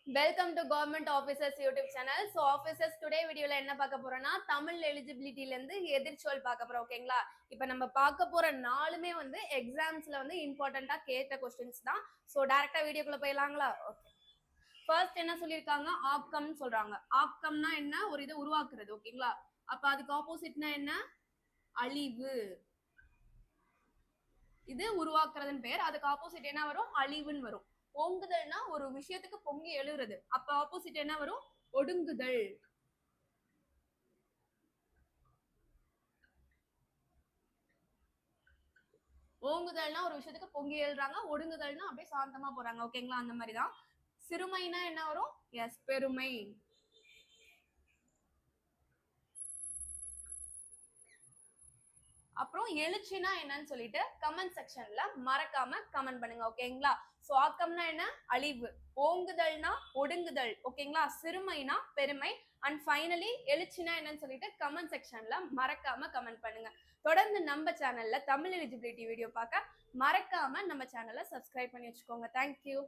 Welcome to government officers YouTube channel. So officers today வீடியோல என்ன பார்க்க போறோம்னா தமிழ் எலிஜிபிலிட்டில இருந்து எதிர்ச்சொல் பார்க்க போறோம். ஓகேங்களா? இப்போ நம்ம பார்க்க போற நாலுமே வந்து எக்ஸாம்ஸ்ல வந்து இம்பார்ட்டண்டா கேட்ட கொஸ்டின்ஸ் தான். ஸோ டைரக்டா வீடியோக்குள்ள போயிடலாங்களா? ஓகே. ஃபர்ஸ்ட் என்ன சொல்லியிருக்காங்க? ஆப்கம்னு சொல்றாங்க. ஆப்கம்னா என்ன? ஒரு இதை உருவாக்குறது. ஓகேங்களா? அப்ப அதுக்கு ஆப்போசிட்னா என்ன? அழிவு. இது உருவாக்குறதுன்னு பேர். அதுக்கு ஆப்போசிட் என்ன வரும்? அழிவுன்னு வரும். ஓங்குதல்னா ஒரு விஷயத்துக்கு பொங்கி எழுறது. அப்ப ஆப்போசிட் என்ன வரும்? ஒடுங்குதல். ஓங்குதல்னா ஒரு விஷயத்துக்கு பொங்கி எழுறாங்க, ஒடுங்குதல்னா அப்படியே சாந்தமா போறாங்க. ஓகேங்களா? அந்த மாதிரிதான். சிறுமைனா என்ன வரும்? எஸ், பெருமை. அப்புறம் எழுச்சினா என்னன்னு சொல்லிட்டு கமெண்ட் செக்ஷன்ல மறக்காம கமெண்ட் பண்ணுங்க. ஓகேங்களா? சோ ஆக்கம்னா என்ன? அழிவு. ஓங்குதல்னா ஒடுங்குதல். ஓகேங்களா? சிறுமைனா பெருமை. அண்ட் ஃபைனலி எழுச்சினா என்னன்னு சொல்லிட்டு கமெண்ட் செக்ஷன்ல மறக்காம கமெண்ட் பண்ணுங்க. தொடர்ந்து நம்ம சேனல்ல தமிழ் எலிஜிபிலிட்டி வீடியோ பார்க்க மறக்காம நம்ம சேனலை சப்ஸ்கிரைப் பண்ணி வச்சுக்கோங்க. தேங்க்யூ.